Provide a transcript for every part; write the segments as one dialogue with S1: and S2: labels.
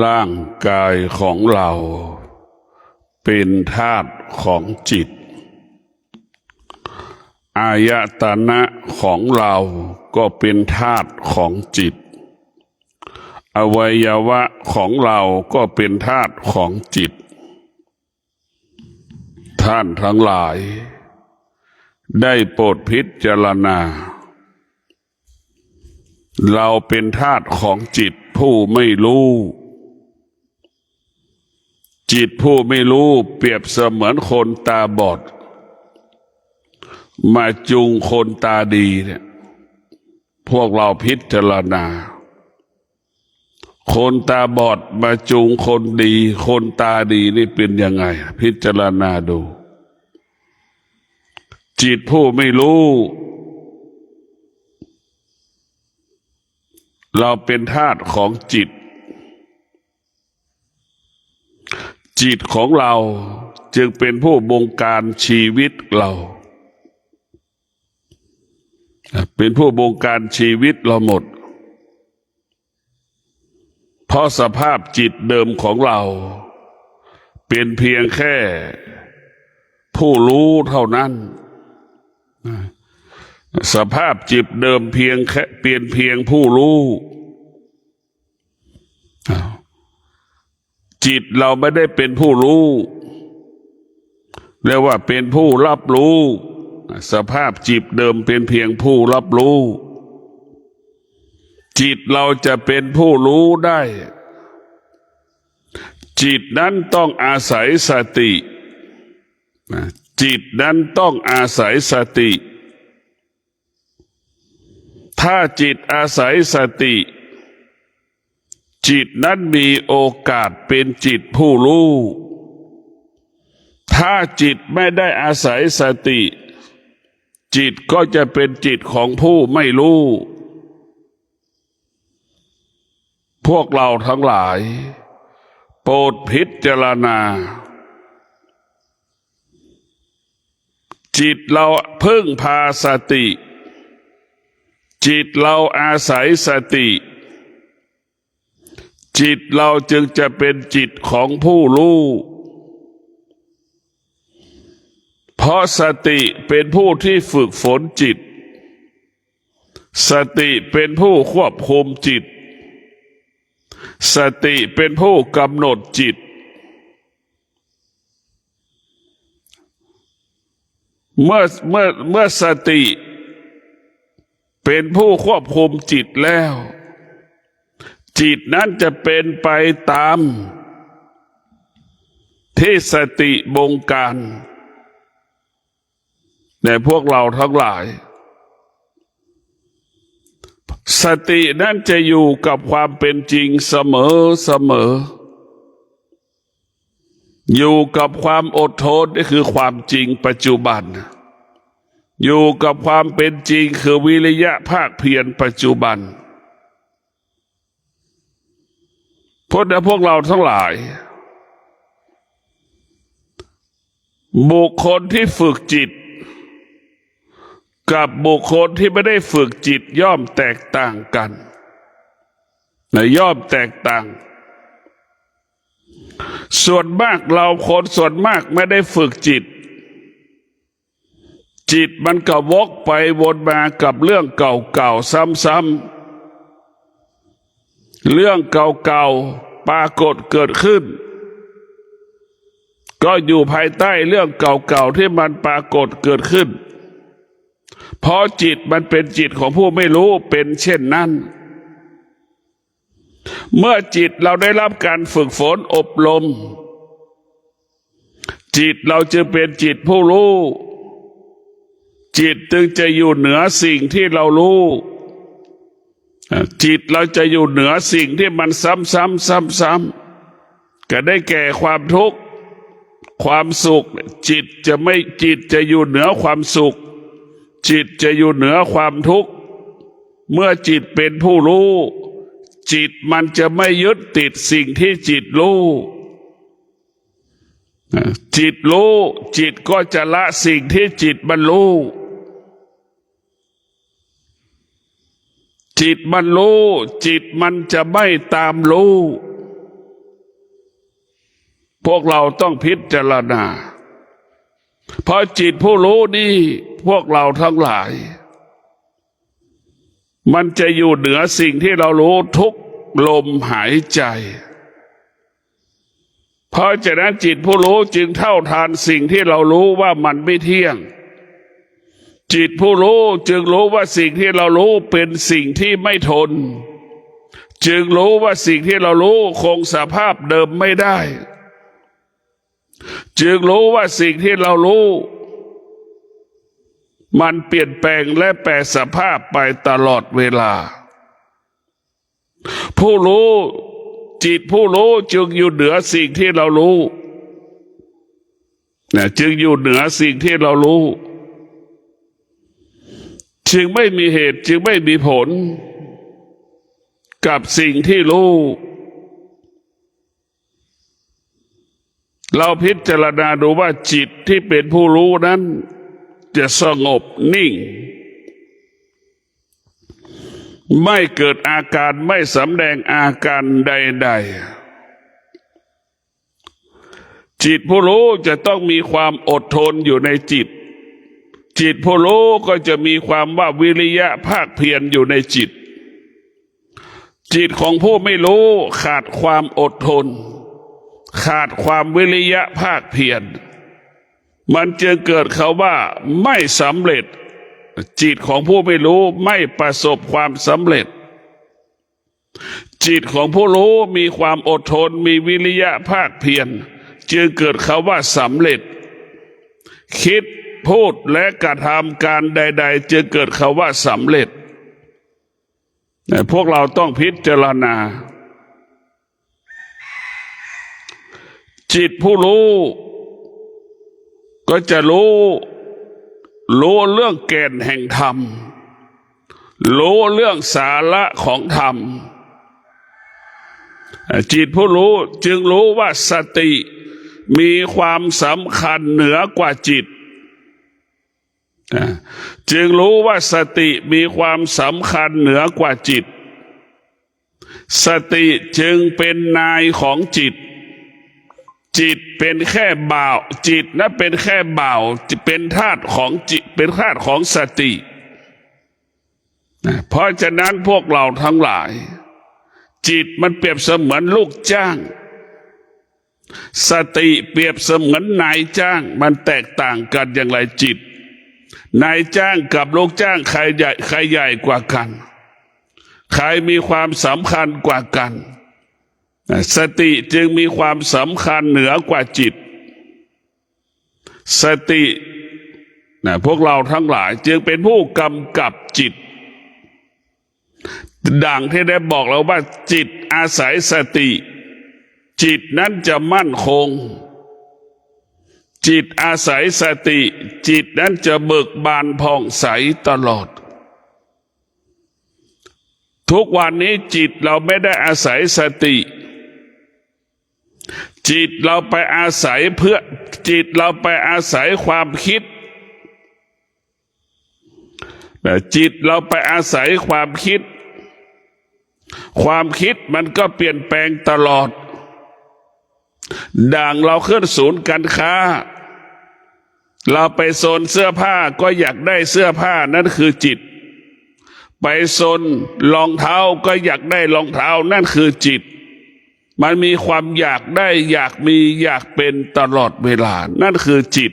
S1: ร่างกายของเราเป็นธาตุของจิตอายตนะของเราก็เป็นธาตุของจิตอวัยวะของเราก็เป็นธาตุของจิตท่านทั้งหลายได้โปรดพิจารณาเราเป็นธาตุของจิตผู้ไม่รู้จิตผู้ไม่รู้เปรียบเสมือนคนตาบอดมาจูงคนตาดีเนี่ยพวกเราพิจารณาคนตาบอดมาจูงคนดีคนตาดีนี่เป็นยังไงพิจารณาดูจิตผู้ไม่รู้เราเป็นธาตุของจิตจิตของเราจึงเป็นผู้บงการชีวิตเราเป็นผู้บงการชีวิตเราหมดเพราะสภาพจิตเดิมของเราเป็นเพียงแค่ผู้รู้เท่านั้นสภาพจิตเดิมเพียงแค่เป็นเพียงผู้รู้จิตเราไม่ได้เป็นผู้รู้เรียกว่าเป็นผู้รับรู้สภาพจิตเดิมเป็นเพียงผู้รับรู้จิตเราจะเป็นผู้รู้ได้จิตนั้นต้องอาศัยสติจิตนั้นต้องอาศัยสติถ้าจิตอาศัยสติจิตนั้นมีโอกาสเป็นจิตผู้รู้ถ้าจิตไม่ได้อาศัยสติจิตก็จะเป็นจิตของผู้ไม่รู้พวกเราทั้งหลายโปรดพิจารณาจิตเราพึ่งพาสติจิตเราอาศัยสติจิตเราจึงจะเป็นจิตของผู้รู้เพราะสติเป็นผู้ที่ฝึกฝนจิตสติเป็นผู้ควบคุมจิตสติเป็นผู้กำหนดจิตเมื่อสติเป็นผู้ควบคุมจิตแล้วจิตนั้นจะเป็นไปตามที่สติบงการในพวกเราทั้งหลายสตินั้นจะอยู่กับความเป็นจริงเสมออยู่กับความอดทนนี่คือความจริงปัจจุบันอยู่กับความเป็นจริงคือวิริยะภาคเพียรปัจจุบันเพราะพวกเราทั้งหลายบุคคลที่ฝึกจิตกับบุคคลที่ไม่ได้ฝึกจิตย่อมแตกต่างกันย่อมแตกต่างส่วนมากเราคนส่วนมากไม่ได้ฝึกจิตจิตมันก็วกไปวนมากับเรื่องเก่าๆซ้ำๆเรื่องเก่าๆปรากฏเกิดขึ้นก็อยู่ภายใต้เรื่องเก่าๆที่มันปรากฏเกิดขึ้นเพราะจิตมันเป็นจิตของผู้ไม่รู้เป็นเช่นนั้นเมื่อจิตเราได้รับการฝึกฝนอบรมจิตเราจะเป็นจิตผู้รู้จิตจึงจะอยู่เหนือสิ่งที่เรารู้จิตเราจะอยู่เหนือสิ่งที่มันซ้ำๆก็ได้แก่ความทุกข์ความสุขจิตจะอยู่เหนือความสุขจิตจะอยู่เหนือความทุกข์เมื่อจิตเป็นผู้รู้จิตมันจะไม่ยึดติดสิ่งที่จิตรู้จิตรู้จิตก็จะละสิ่งที่จิตมันรู้จิตมันรู้จิตมันจะไม่ตามรู้ วกเราต้องพิจารณาเพราะจิตผู้รู้นี่พวกเราทั้งหลายมันจะอยู่เหนือสิ่งที่เรารู้ทุกลมหายใจเพราะฉะนั้นจิตผู้รู้จึงเท่าทานสิ่งที่เรารู้ว่ามันไม่เที่ยงจิตผู้รู้จึงรู้ว่าสิ่งที่เรารู้เป็นสิ่งที่ไม่ทนจึงรู้ว่าสิ่งที่เรารู้คงสภาพเดิมไม่ได้จึงรู้ว่าสิ่งที่เรารู้มันเปลี่ยนแปลงและแปรสภาพไปตลอดเวลาผู้รู้จิตผู้รู้จึงอยู่เหนือสิ่งที่เรารู้จึงอยู่เหนือสิ่งที่เรารู้จึงไม่มีเหตุจึงไม่มีผลกับสิ่งที่รู้เราพิจารณาดูว่าจิตที่เป็นผู้รู้นั้นจะสงบนิ่งไม่เกิดอาการไม่สำแดงอาการใดๆจิตผู้รู้จะต้องมีความอดทนอยู่ในจิตจิตผู้รู้ก็จะมีความว่าวิริยะภาคเพียรอยู่ในจิตจิตของผู้ไม่รู้ขาดความอดทนขาดความวิริยะภาคเพียรมันจึงเกิดเขาว่าไม่สำเร็จจิตของผู้ไม่รู้ไม่ประสบความสำเร็จจิตของผู้รู้มีความอดทนมีวิริยะภาคเพียรจึงเกิดเขาว่าสำเร็จคิดพูดและกระทำการใดๆจึงเกิดเขาว่าสำเร็จพวกเราต้องพิจารณาจิตผู้รู้ก็จะรู้เรื่องแก่นแห่งธรรมรู้เรื่องสาระของธรรมจิตผู้รู้จึงรู้ว่าสติมีความสำคัญเหนือกว่าจิตจึงรู้ว่าสติมีความสำคัญเหนือกว่าจิตสติจึงเป็นนายของจิตจิตเป็นแค่บ่าวจิตนั้นเป็นแค่บ่าวเป็นธาตุของจิตเป็นธาตุของสติเพราะฉะนั้นพวกเราทั้งหลายจิตมันเปรียบเสมือนลูกจ้างสติเปรียบเสมือนนายจ้างมันแตกต่างกันอย่างไรจิตนายจ้างกับลูกจ้างใครใหญ่กว่ากันใครมีความสำคัญกว่ากันสติจึงมีความสำคัญเหนือกว่าจิตสติพวกเราทั้งหลายจึงเป็นผู้กำกับจิตดังที่ได้บอกเราว่าจิตอาศัยสติจิตนั้นจะมั่นคงจิตอาศัยสติจิตนั้นจะเบิกบานผ่องใสตลอดทุกวันนี้จิตเราไม่ได้อาศัยสติจิตเราไปอาศัยเพื่อจิตเราไปอาศัยความคิดจิตเราไปอาศัยความคิดความคิดมันก็เปลี่ยนแปลงตลอดดังเราขึ้นศูนย์การค้าเราไปโซนเสื้อผ้าก็อยากได้เสื้อผ้านั่นคือจิตไปโซนรองเท้าก็อยากได้รองเท้านั่นคือจิตมันมีความอยากได้อยากมีอยากเป็นตลอดเวลานั่นคือจิต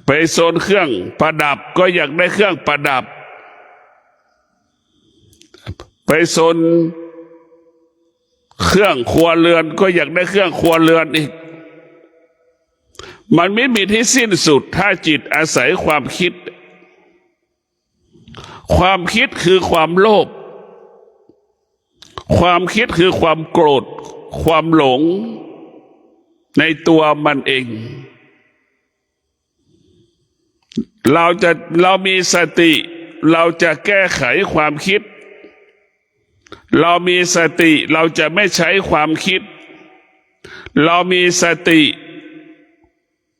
S1: ไปโซนเครื่องประดับก็อยากได้เครื่องประดับไปโซนเครื่องครัวเรือนก็อยากได้เครื่องครัวเรือนอีกมันไม่มีที่สิ้นสุดถ้าจิตอาศัยความคิดความคิดคือความโลภความคิดคือความโกรธความหลงในตัวมันเองเรามีสติเราจะแก้ไขความคิดเรามีสติเราจะไม่ใช้ความคิดเรามีสติ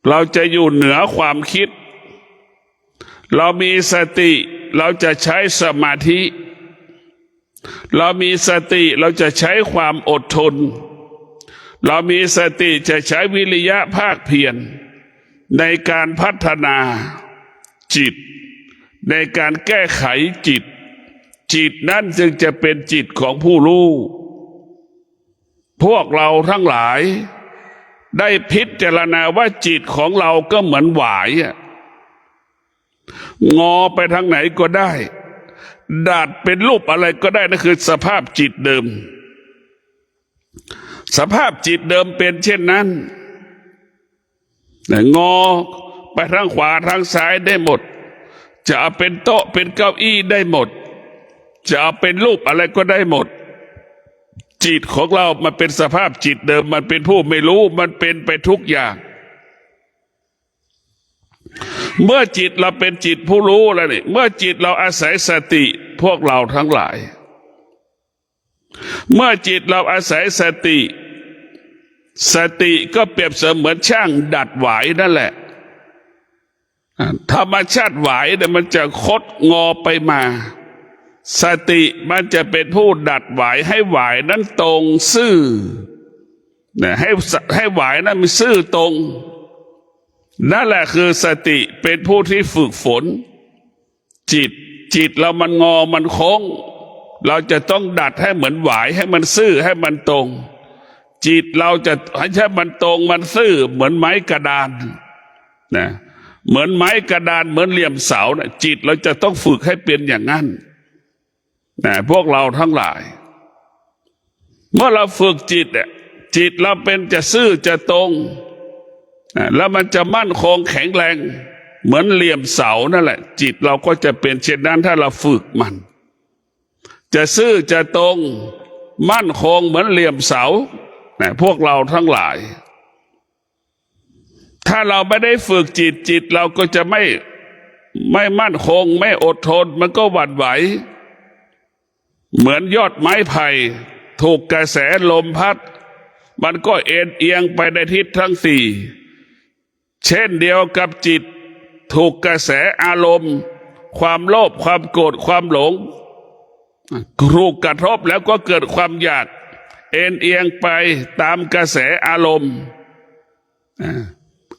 S1: เราจะอยู่เหนือความคิดเรามีสติเราจะใช้สมาธิเรามีสติเราจะใช้ความอดทน เรามีสติจะใช้วิริยะภาคเพียรในการพัฒนาจิตในการแก้ไขจิตจิตนั้นจึงจะเป็นจิตของผู้รู้พวกเราทั้งหลายได้พิจารณาว่าจิตของเราก็เหมือนหวายงอไปทางไหนก็ได้ดัดเป็นรูปอะไรก็ได้นั่นคือสภาพจิตเดิมสภาพจิตเดิมเป็นเช่นนั้นงอไปทางขวาทางซ้ายได้หมดจะเอาเป็นโต๊ะเป็นเก้าอี้ได้หมดจะเอาเป็นรูปอะไรก็ได้หมดจิตของเรามันเป็นสภาพจิตเดิมมันเป็นผู้ไม่รู้มันเป็นไปทุกอย่างเมื่อจิตเราเป็นจิตผู้รู้แล้วนี่เมื่อจิตเราอาศัยสติพวกเราทั้งหลายเมื่อจิตเราอาศัยสติสติก็เปรียบเสมือนช่างดัดหวายนั่นแหละธรรมชาติหวายเนี่ยมันจะคดงอไปมาสติมันจะเป็นผู้ดัดหวายให้หวายนั้นตรงซื่อให้หวายนั้นมันซื่อตรงนั่นแหละคือสติเป็นผู้ที่ฝึกฝนจิตเรามันงอมันโค้งเราจะต้องดัดให้เหมือนหวายให้มันซื่อให้มันตรงจิตเราจะให้มันตรงมันซื่อเหมือนไม้กระดานนะเหมือนไม้กระดานเหมือนเหลี่ยมเสานะจิตเราจะต้องฝึกให้เป็นอย่างนั้นนะพวกเราทั้งหลายเมื่อเราฝึกจิตเราเป็นจะซื่อจะตรงแล้วมันจะมั่นคงแข็งแรงเหมือนเหลี่ยมเสานั่นแหละจิตเราก็จะเป็นเช่นนั้นถ้าเราฝึกมันจะซื่อจะตรงมั่นคงเหมือนเหลี่ยมเสาพวกเราทั้งหลายถ้าเราไม่ได้ฝึกจิตเราก็จะไม่มั่นคงไม่อดทนมันก็หวั่นไหวเหมือนยอดไม้ไผ่ถูกกระแสลมพัดมันก็เอ็นเอียงไปในทิศทั้งสี่เช่นเดียวกับจิตถูกกระแสอารมณ์ความโลภความโกรธความหลงถูกกระทบแล้วก็เกิดความอยากเอ็นเอียงไปตามกระแสอารมณ์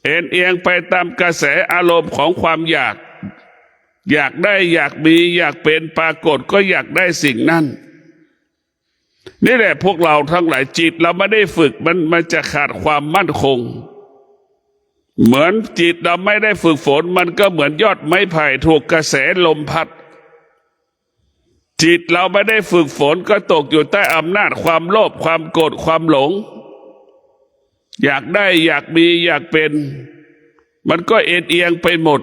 S1: เอ็นเอียงไปตามกระแสอารมณ์ของความอยากได้อยากมีอยากเป็นปรากฏก็อยากได้สิ่งนั้นนี่แหละพวกเราทั้งหลายจิตเราไม่ได้ฝึกมันจะขาดความมั่นคงเหมือนจิตเราไม่ได้ฝึกฝนมันก็เหมือนยอดไม้ไผ่ถูกกระแสลมพัดจิตเราไม่ได้ฝึกฝนก็ตกอยู่ใต้อำนาจความโลภความโกรธความหลงอยากได้อยากมีอยากเป็นมันก็เอ็นเอียงไปหมด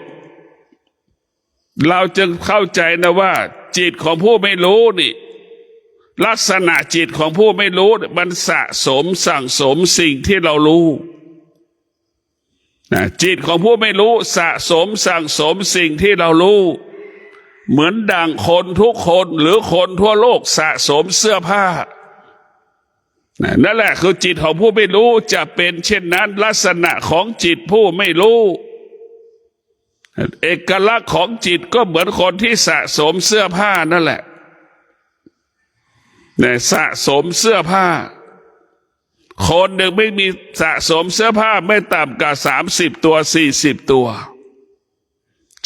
S1: เราจึงเข้าใจนะว่าจิตของผู้ไม่รู้นี่ลักษณะจิตของผู้ไม่รู้มันสะสมสั่งสมสิ่งที่เรารู้จิตของผู้ไม่รู้สะสมสั่งสมสิ่งที่เรารู้เหมือนดังคนทุกคนหรือคนทั่วโลกสะสมเสื้อผ้านั่นแหละคือจิตของผู้ไม่รู้จะเป็นเช่นนั้นลักษณะของจิตผู้ไม่รู้เอกลักษณ์ของจิตก็เหมือนคนที่สะสมเสื้อผ้านั่นแหละสะสมเสื้อผ้าคนหนึ่งไม่มีสะสมเสื้อผ้าไม่ต่ำกว่า30 ตัว40 ตัว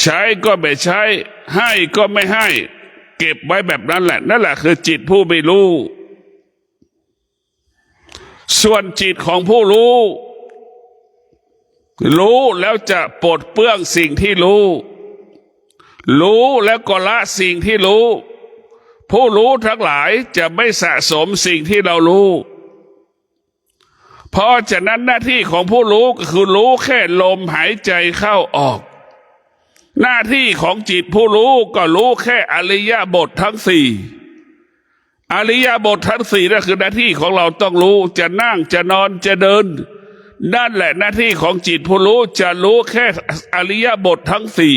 S1: ใช้ก็ไม่ใช้ให้ก็ไม่ให้เก็บไว้แบบนั้นแหละนั่นแหละคือจิตผู้ไม่รู้ส่วนจิตของผู้รู้แล้วจะปลดเปลื้องสิ่งที่รู้แล้วก็ละสิ่งที่รู้ผู้รู้ทั้งหลายจะไม่สะสมสิ่งที่เรารู้เพราะฉะนั้นหน้าที่ของผู้รู้ก็คือรู้แค่ลมหายใจเข้าออกหน้าที่ของจิตผู้รู้ก็รู้แค่อริยบททั้งสี่อริยบททั้งสี่นั่นคือหน้าที่ของเราต้องรู้จะนั่งจะนอนจะเดินนั่นแหละหน้าที่ของจิตผู้รู้จะรู้แค่อริยบททั้งสี่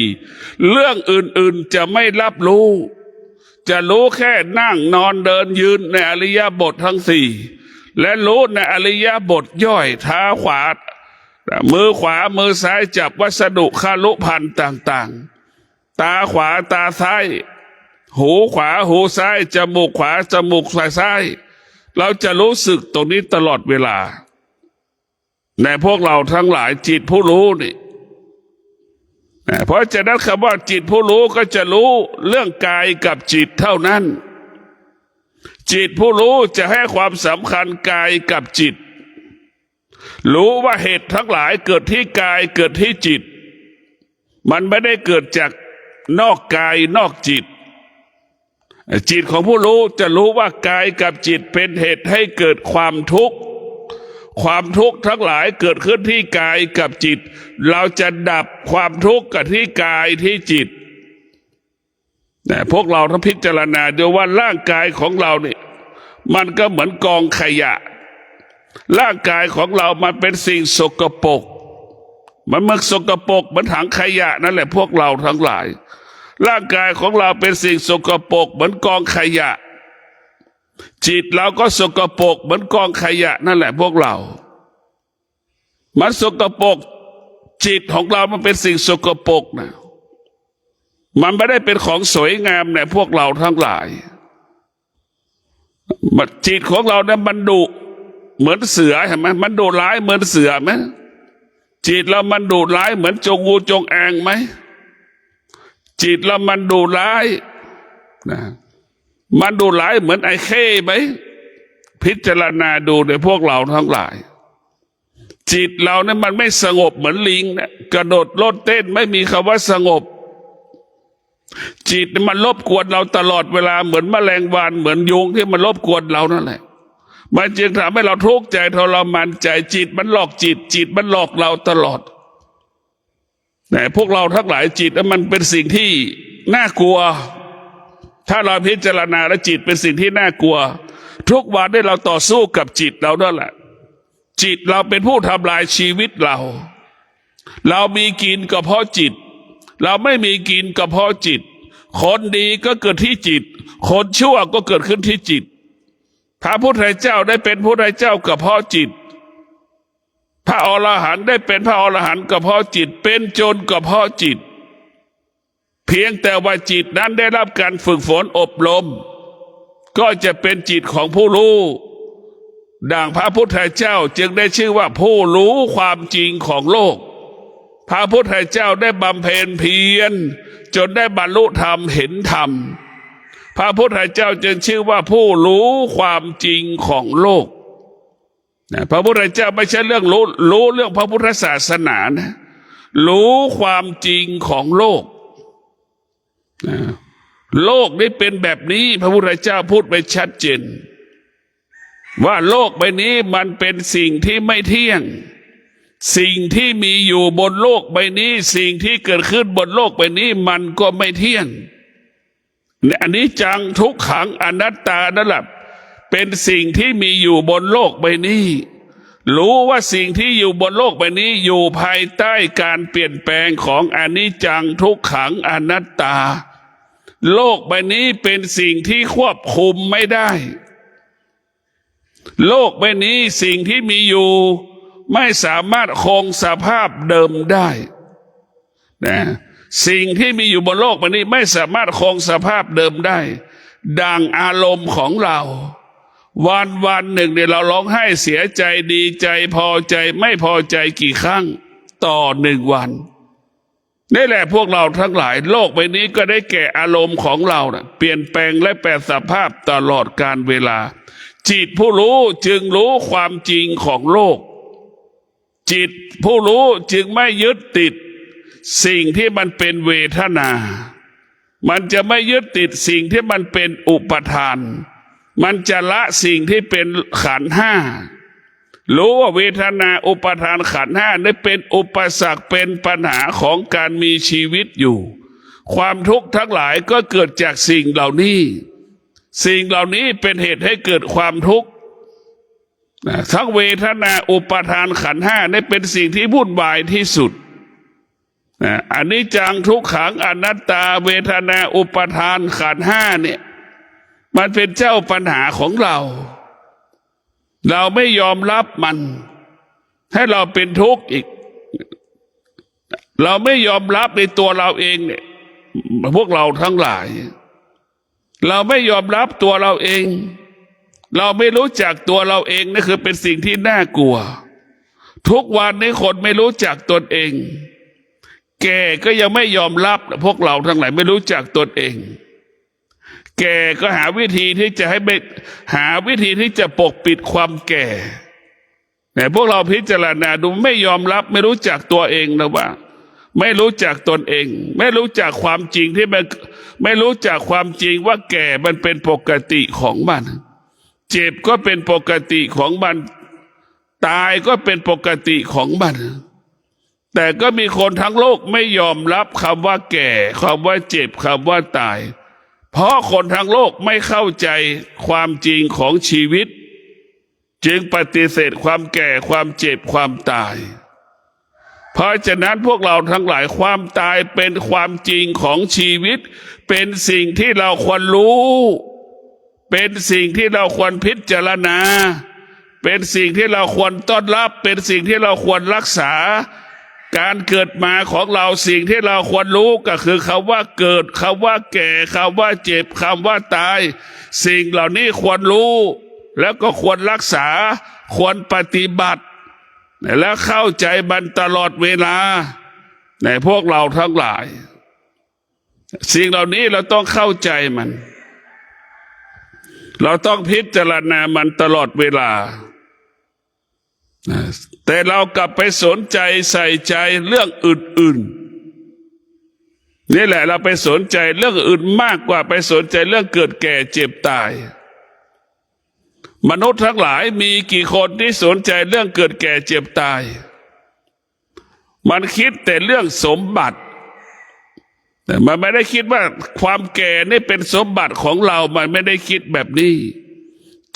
S1: เรื่องอื่นๆจะไม่รับรู้จะรู้แค่นั่งนอนเดินยืนในอริยบททั้งสี่และรู้ในอริยบทย่อยเท้าขวามือขวามือซ้ายจับวัสดุคารุพันธ์ต่างๆตาขวาตาซ้ายหูขวาหูซ้ายจมูกขวาจมูกซ้ายเราจะรู้สึกตรงนี้ตลอดเวลา ในพวกเราทั้งหลายจิตผู้รู้นี่เพราะฉะนั้นคำว่าจิตผู้รู้ก็จะรู้เรื่องกายกับจิตเท่านั้นจิตผู้รู้จะให้ความสำคัญกายกับจิตรู้ว่าเหตุทั้งหลายเกิดที่กายเกิดที่จิตมันไม่ได้เกิดจากนอกกายนอกจิตจิตของผู้รู้จะรู้ว่ากายกับจิตเป็นเหตุให้เกิดความทุกข์ความทุกข์ทั้งหลายเกิดขึ้นที่กายกับจิตเราจะดับความทุกข์กับที่กายที่จิตแต่พวกเราต้องพิจารณาดูว่าร่างกายของเราเนี่ยมันก็เหมือนกองขยะร่างกายของเรามันเป็นสิ่งสกปรกมันสกปรกเหมือนถังขยะนั่นแหละพวกเราทั้งหลายร่างกายของเราเป็นสิ่งสกปรกเหมือนกองขยะจิตเราก็สกปรกเหมือนกองขยะนั่นแหละพวกเรามันสกปรกจิตของเรามันเป็นสิ่งสกปรกนะมันไม่ได้เป็นของสวยงามเนี่ยพวกเราทั้งหลายจิตของเราเนี่ยมันดุเหมือนเสือเห็นไหมมันดุร้ายเหมือนเสือไหมจิตเรามันดุร้ายเหมือนจงงูจงอางไหมจิตเรามันดุร้ายนะมันดุร้ายเหมือนไอ้เข้ไหมพิจารณาดูในพวกเราทั้งหลายจิตเราเนี่ยมันไม่สงบเหมือนลิงนะกระโดดโลดเต้นไม่มีคำว่าสงบจิตมันรบกวนเราตลอดเวลาเหมือนแมลงวันเหมือนยุงที่มันรบกวนเรานั่นแหละมันจึงทำให้เราทุกข์ใจทรมานใจจิตมันหลอกจิตมันหลอกเราตลอดแต่พวกเราทั้งหลายจิตมันเป็นสิ่งที่น่ากลัวถ้าเราพิจารณาแล้วจิตเป็นสิ่งที่น่ากลัวทุกวันได้เราต่อสู้กับจิตเรานั่นแหละจิตเราเป็นผู้ทำลายชีวิตเรามีกินก็เพราะจิตเราไม่มีกินก็เพราะจิตคนดีก็เกิดที่จิตคนชั่วก็เกิดขึ้นที่จิตพระพุทธเจ้าได้เป็นพระพุทธเจ้าก็เพราะจิตพระอรหันต์ได้เป็นพระอรหันต์ก็เพราะจิตเป็นโจรก็เพราะจิตเพียงแต่ว่าจิตนั้นได้รับการฝึกฝนอบรมก็จะเป็นจิตของผู้รู้ดังพระพุทธเจ้าจึงได้ชื่อว่าผู้รู้ความจริงของโลกพระพุทธเจ้าได้บำเพ็ญเพียรจนได้บรรลุธรรมเห็นธรรมพระพุทธเจ้าจึงชื่อว่าผู้รู้ความจริงของโลกพระพุทธเจ้าไม่ใช่เรื่องรู้เรื่องพระพุทธศาสนานะรู้ความจริงของโลกโลกนี้เป็นแบบนี้พระพุทธเจ้าพูดไปชัดเจนว่าโลกใบนี้มันเป็นสิ่งที่ไม่เที่ยงสิ่งที่มีอยู่บนโลกใบนี้สิ่งที่เกิดขึ้นบนโลกใบนี้มันก็ไม่เที่ยงอันนี้จังทุกขังอนัตตานั่นแหละเป็นสิ่งที่มีอยู่บนโลกใบนี้รู้ว่าสิ่งที่อยู่บนโลกใบนี้อยู่ภายใต้การเปลี่ยนแปลงของอนิจจังทุกขังอนัตตาโลกใบนี้เป็นสิ่งที่ควบคุมไม่ได้โลกใบนี้สิ่งที่มีอยู่ไม่สามารถคงสภาพเดิมได้นะสิ่งที่มีอยู่บนโลกใบนี้ไม่สามารถคงสภาพเดิมได้ดังอารมณ์ของเราวันหนึ่งเนี่ยเราร้องไห้เสียใจดีใจพอใจไม่พอใจกี่ครั้งต่อ1 วันนี่แหละพวกเราทั้งหลายโลกใบนี้ก็ได้แก่อารมณ์ของเรานะเปลี่ยนแปลงและแปรสภาพตลอดกาลเวลาจิตผู้รู้จึงรู้ความจริงของโลกจิตผู้รู้จึงไม่ยึดติดสิ่งที่มันเป็นเวทนามันจะไม่ยึดติดสิ่งที่มันเป็นอุปทานมันจะละสิ่งที่เป็นขันธ์ห้ารู้ว่าเวทนาอุปทานขันธ์ห้าได้เป็นอุปสรรคเป็นปัญหาของการมีชีวิตอยู่ความทุกข์ทั้งหลายก็เกิดจากสิ่งเหล่านี้สิ่งเหล่านี้เป็นเหตุให้เกิดความทุกข์ทั้งเวทนาอุปทานขันธ์ห้าได้เป็นสิ่งที่วุ่นวายที่สุดอันนี้จังทุกขังอนัตตาเวทนาอุปทานขันธ์ห้าเนี่ยมันเป็นเจ้าปัญหาของเราไม่ยอมรับมันให้เราเป็นทุกข์อีกเราไม่ยอมรับในตัวเราเองเนี่ยพวกเราทั้งหลายเราไม่ยอมรับตัวเราเองเราไม่รู้จักตัวเราเองนี่คือเป็นสิ่งที่น่ากลัว ทุกวันนี้คนไม่รู้จักตนเองแก่ก็ยังไม่ยอมรับพวกเราทั้งหลายไม่รู้จักตนเองแก่ก็หาวิธีที่จะให้ไม่หาวิธีที่จะปกปิดความแก่แต่พวกเราพิจารณาดูไม่ยอมรับไม่รู้จักตัวเองนะว่าไม่รู้จักตนเองไม่รู้จักความจริงที่มันไม่รู้จักความจริงว่าแก่มันเป็นปกติของมันเจ็บก็เป็นปกติของมันตายก็เป็นปกติของมันแต่ก็มีคนทั้งโลกไม่ยอมรับคำว่าแก่คำว่าเจ็บคำว่าตายเพราะคนทั้งโลกไม่เข้าใจความจริงของชีวิตจึงปฏิเสธความแก่ความเจ็บความตายเพราะฉะนั้นพวกเราทั้งหลายความตายเป็นความจริงของชีวิตเป็นสิ่งที่เราควรรู้เป็นสิ่งที่เราควรพิจารณาเป็นสิ่งที่เราควรต้อนรับเป็นสิ่งที่เราควรรักษาการเกิดมาของเราสิ่งที่เราควรรู้ก็คือคำว่าเกิดคำว่าแก่คำว่าเจ็บคำว่าตายสิ่งเหล่านี้ควรรู้แล้วก็ควรรักษาควรปฏิบัติและเข้าใจมันตลอดเวลาในพวกเราทั้งหลายสิ่งเหล่านี้เราต้องเข้าใจมันเราต้องพิจารณามันตลอดเวลาแต่เรากลับไปสนใจใส่ใจเรื่องอื่นๆนี่แหละเราไปสนใจเรื่องอื่นมากกว่าไปสนใจเรื่องเกิดแก่เจ็บตายมนุษย์ทั้งหลายมีกี่คนที่สนใจเรื่องเกิดแก่เจ็บตายมันคิดแต่เรื่องสมบัติแต่มันไม่ได้คิดว่าความแก่นี่เป็นสมบัติของเรามันไม่ได้คิดแบบนี้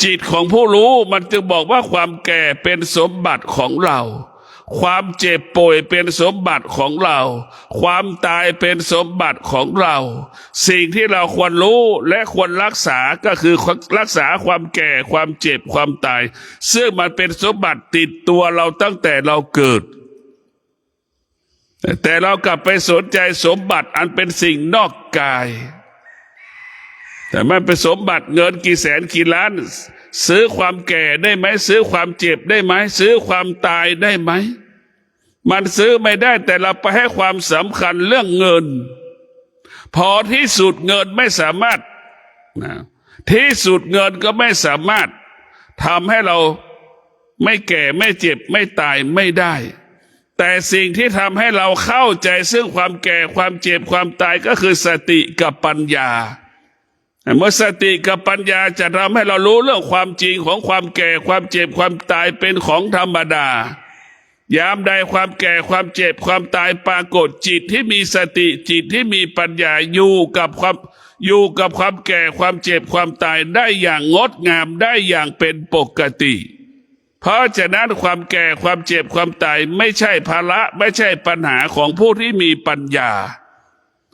S1: จิตของผู้รู้มันจึงบอกว่าความแก่เป็นสมบัติของเราความเจ็บป่วยเป็นสมบัติของเราความตายเป็นสมบัติของเราสิ่งที่เราควรรู้และควรรักษาก็คือรักษาความแก่ความเจ็บความตายซึ่งมันเป็นสมบัติติดตัวเราตั้งแต่เราเกิดแต่เรากลับไปสนใจสมบัติอันเป็นสิ่งนอกกายแต่มันเป็นสมบัติเงินกี่แสนกี่ล้านซื้อความแก่ได้ไหมซื้อความเจ็บได้ไหมซื้อความตายได้ไหมมันซื้อไม่ได้แต่เราไปให้ความสำคัญเรื่องเงินพอที่สุดเงินไม่สามารถที่สุดเงินก็ไม่สามารถทำให้เราไม่แก่ไม่เจ็บไม่ตายไม่ได้แต่สิ่งที่ทำให้เราเข้าใจซึ่งความแก่ความเจ็บความตายก็คือสติกับปัญญาเมื่อสติกับปัญญาจะทำให้เรารู้เรื่องความจริงของความแก่ความเจ็บความตายเป็นของธรรมดายามใดความแก่ความเจ็บความตายปรากฏจิตที่มีสติจิตที่มีปัญญาอยู่กับความแก่ความเจ็บความตายได้อย่างงดงามได้อย่างเป็นปกติเพราะฉะนั้นความแก่ความเจ็บความตายไม่ใช่ภาระไม่ใช่ปัญหาของผู้ที่มีปัญญา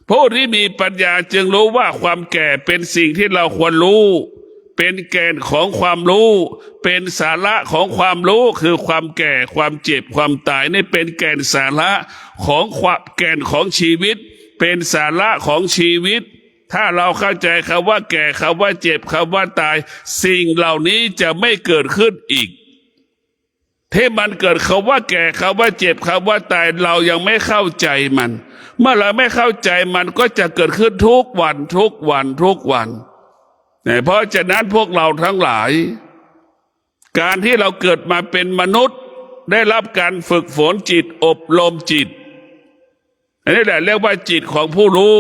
S1: ผู้ที่มีปัญญาจึงรู้ว่าความแก่เป็นสิ่งที่เราควรรู้เป็นแก่นของความรู้เป็นสาระของความรู้คือความแก่ความเจ็บความตายนี่เป็นแก่นสาระของความแก่นของชีวิตเป็นสาระของชีวิตถ้าเราเข้าใจคำว่าแก่คำว่าเจ็บคำว่าตายสิ่งเหล่านี้จะไม่เกิดขึ้นอีกที่มันเกิดคำว่าแก่คำว่าเจ็บคำว่าตายเรายังไม่เข้าใจมันเมื่อเราไม่เข้าใจมันก็จะเกิดขึ้นทุกวันทุกวันทุกวันเพราะฉะนั้นพวกเราทั้งหลายการที่เราเกิดมาเป็นมนุษย์ได้รับการฝึกฝนจิตอบรมจิตอันนี้แหละเรียกว่าจิตของผู้รู้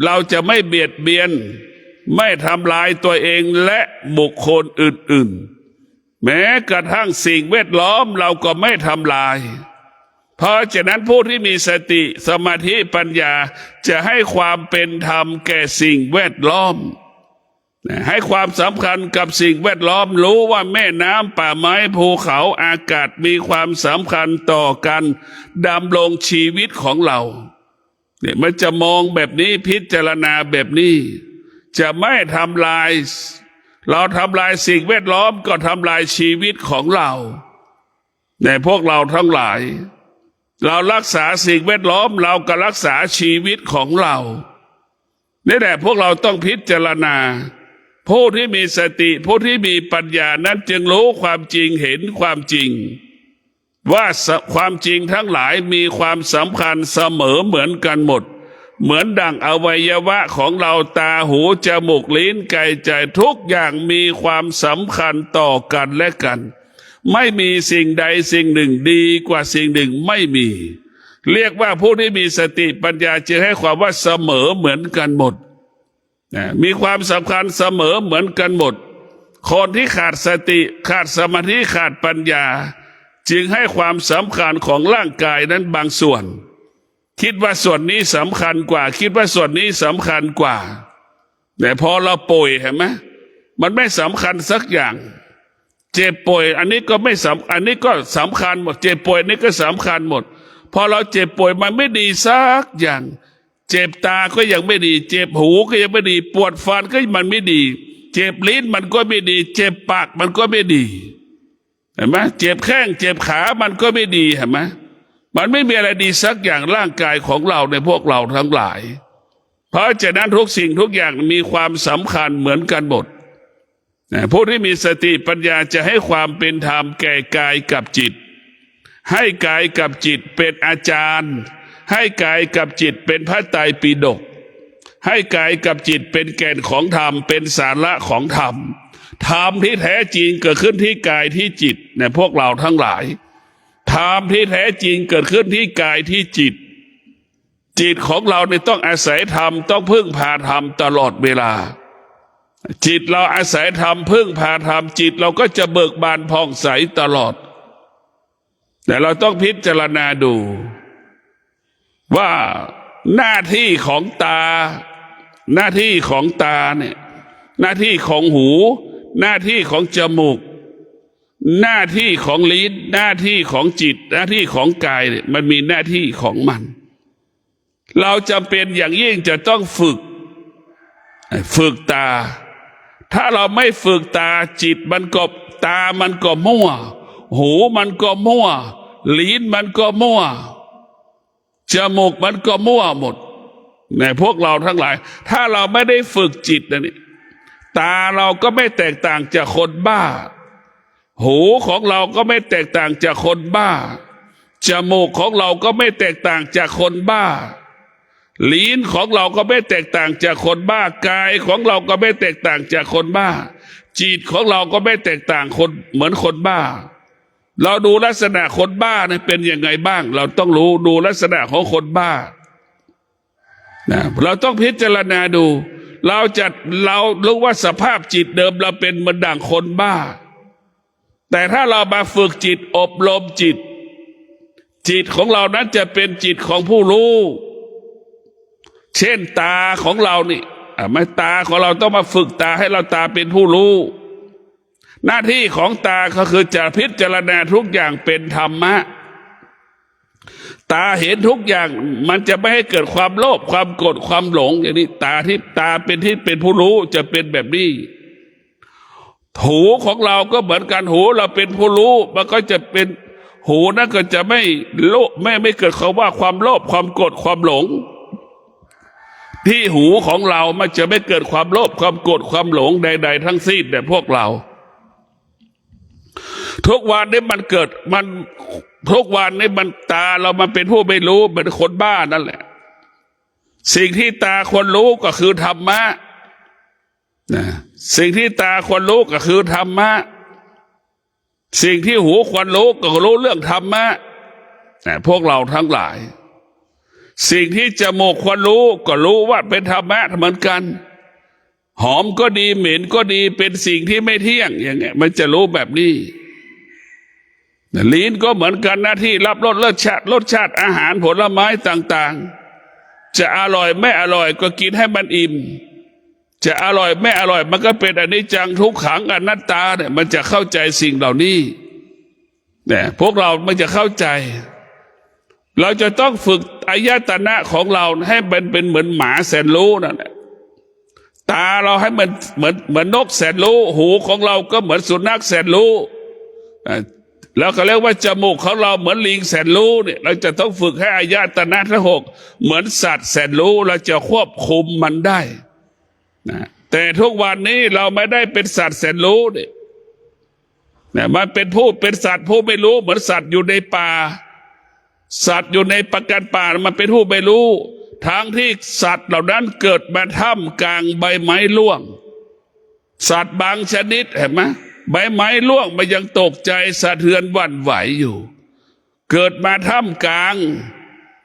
S1: เราจะไม่เบียดเบียนไม่ทำลายตัวเองและบุคคลอื่นๆแม้กระทั่งสิ่งแวดล้อมเราก็ไม่ทำลายเพราะฉะนั้นผู้ที่มีสติสมาธิปัญญาจะให้ความเป็นธรรมแก่สิ่งแวดล้อมให้ความสำคัญกับสิ่งแวดล้อมรู้ว่าแม่น้ำป่าไม้ภูเขาอากาศมีความสำคัญต่อกันดำรงชีวิตของเราเนี่ยมันจะมองแบบนี้พิจารณาแบบนี้จะไม่ทำลายเราทำลายสิ่งแวดล้อมก็ทำลายชีวิตของเราในพวกเราทั้งหลายเรารักษาสิ่งแวดล้อมเราก็รักษาชีวิตของเรานี่แหละพวกเราต้องพิจารณาผู้ที่มีสติผู้ที่มีปัญญานั้นจึงรู้ความจริงเห็นความจริง ว่าความจริงทั้งหลายมีความสำคัญเสมอเหมือนกันหมดเหมือนดั่งอวัยวะของเราตาหูจมูกลิ้นกายใจทุกอย่างมีความสำคัญต่อกันและกันไม่มีสิ่งใดสิ่งหนึ่งดีกว่าสิ่งหนึ่งไม่มีเรียกว่าผู้ที่มีสติปัญญาจึงให้ความว่าเสมอเหมือนกันหมดมีความสำคัญเสมอเหมือนกันหมดคนที่ขาดสติขาดสมาธิขาดปัญญาจึงให้ความสำคัญของร่างกายนั้นบางส่วนคิดว่าส่วนนี้สำคัญกว่าคิดว่าส่วนนี้สำคัญกว่าแต่พอเราป่วยเห็นไหมมันไม่สำคัญสักอย่างเจ็บป่วยอันนี้ก็ไม่อันนี้ก็สำคัญหมดเจ็บป่วยนี่ก็สำคัญหมดพอเราเจ็บป่วยมันไม่ดีสักอย่างเจ็บตาก็ยังไม่ดีเจ็บหูก็ยังไม่ดีปวดฟันก็มันไม่ดีเจ็บลิ้นมันก็ไม่ดีเจ็บปากมันก็ไม่ดีเห็นไหมเจ็บแข้งเจ็บขามันก็ไม่ดีเห็นไหมมันไม่มีอะไรดีสักอย่างร่างกายของเราในพวกเราทั้งหลายเพราะฉะนั้นทุกสิ่งทุกอย่างมีความสำคัญเหมือนกันหมดผู้ที่มีสติปัญญาจะให้ความเป็นธรรมแก่กายกับจิตให้กายกับจิตเป็นอาจารย์ให้กายกับจิตเป็นพระไตรปิฎกให้กายกับจิตเป็นแก่นของธรรมเป็นสาระของธรรมธรรมที่แท้จริงเกิดขึ้นที่กายที่จิตเนี่ยพวกเราทั้งหลายธรรมที่แท้จริงเกิดขึ้นที่กายที่จิตจิตของเราเนี่ยต้องอาศัยธรรมต้องพึ่งพาธรรมตลอดเวลาจิตเราอาศัยธรรมพึ่งพาธรรมจิตเราก็จะเบิกบานผ่องใสตลอดแต่เราต้องพิจารณาดูว่าหน้าที่ของตาหน้าที่ของตาเนี่ยหน้าที่ของหูหน้าที่ของจมูกหน้าที่ของลิ้นหน้าที่ของจิตหน้าที่ของกายเนี่ยมันมีหน้าที่ของมันเราจำเป็นอย่างยิ่งจะต้องฝึกตาถ้าเราไม่ฝึกตาจิตมันก็ตามันก็มั่วหูมันก็มั่วลิ้นมันก็มั่วจมูกมันก็มั่วหมดในพวกเราทั้งหลายถ้าเราไม่ได้ฝึกจิตนี่ตาเราก็ไม่แตกต่างจากคนบ้าหูของเราก็ไม่แตกต่างจากคนบ้าจมูกของเราก็ไม่แตกต่างจากคนบ้าลิ้นของเราก็ไม่แตกต่างจากคนบ้ากายของเราก็ไม่แตกต่างจากคนบ้าจิตของเราก็ไม่แตกต่างคนเหมือนคนบ้าเราดูลักษณะคนบ้าเนี่ยเป็นยังไงบ้างเราต้องรู้ดูลักษณะของคนบ้านะเราต้องพิจารณาดูเรารู้ว่าสภาพจิตเดิมเราเป็นเหมือนดั่งคนบ้าแต่ถ้าเรามาฝึกจิตอบรมจิตของเรานั้นจะเป็นจิตของผู้รู้เช่นตาของเรานี่ไม่ตาของเราต้องมาฝึกตาให้เราตาเป็นผู้รู้หน้าที่ของตาก็คือจะพิจารณาทุกอย่างเป็นธรรมะตาเห็นทุกอย่างมันจะไม่ให้เกิดความโลภความโกรธความหลงอย่างนี้ตาเป็นผู้รู้จะเป็นแบบนี้หูของเราก็เหมือนกันหูเราเป็นผู้รู้มันก็จะเป็นหูนั่นก็จะไม่เกิดคำว่าความโลภความโกรธความหลงที่หูของเรามันจะไม่เกิดความโลภความโกรธความหลงใดๆทั้งสิ้นแต่พวกเราทุกวันนี้มันเกิดมันทุกวันนี้มันตาเรามันเป็นผู้ไม่รู้เป็นคนบ้านั่นแหละสิ่งที่ตาควรรู้ก็คือธรรมะนะสิ่งที่ตาควรรู้ก็คือธรรมะสิ่งที่หูควรรู้ก็รู้เรื่องธรรมะนะพวกเราทั้งหลายสิ่งที่จมูกควรรู้ก็รู้ว่าเป็นธรรมะเหมือนกันหอมก็ดีเหม็นก็ดีเป็นสิ่งที่ไม่เที่ยงอย่างเงี้ยมันจะรู้แบบนี้ลิ้นก็เหมือนกันหน้าที่รับรสชาติอาหารผลไม้ต่างๆจะอร่อยไม่อร่อยก็กินให้มันอิ่มจะอร่อยไม่อร่อยมันก็เป็นอนิจจังทุกขังอนัตตาเนี่ยมันจะเข้าใจสิ่งเหล่านี้เนี่ยพวกเรามันจะเข้าใจเราจะต้องฝึกอายตนะของเราให้มันเป็นเหมือนหมาแสนรู้นั่นแหละตาเราให้มันเหมือนนกแสนรู้หูของเราก็เหมือนสุนัขแสนรู้แล้วก็เรียกว่าจมูกของเราเหมือนลิงแสนรู้เนี่ยเราจะต้องฝึกให้อายตนะทั้งหกเหมือนสัตว์แสนรู้เราจะควบคุมมันได้นะแต่ทุกวันนี้เราไม่ได้เป็นสัตว์แสนรู้เนี่ย เนี่ยมันเป็นผู้เป็นสัตว์ผู้ไม่รู้เหมือนสัตว์อยู่ในป่าสัตว์อยู่ในปกันป่ามันเป็นผู้ไม่รู้ทั้งที่สัตว์เหล่านั้นเกิดมาท่ามกลางใบไม้ร่วงสัตว์บางชนิดเห็นไหมใบไม้ร่วงมันยังตกใจสะเทือนหวั่นไหวอยู่เกิดมาท่ามกลาง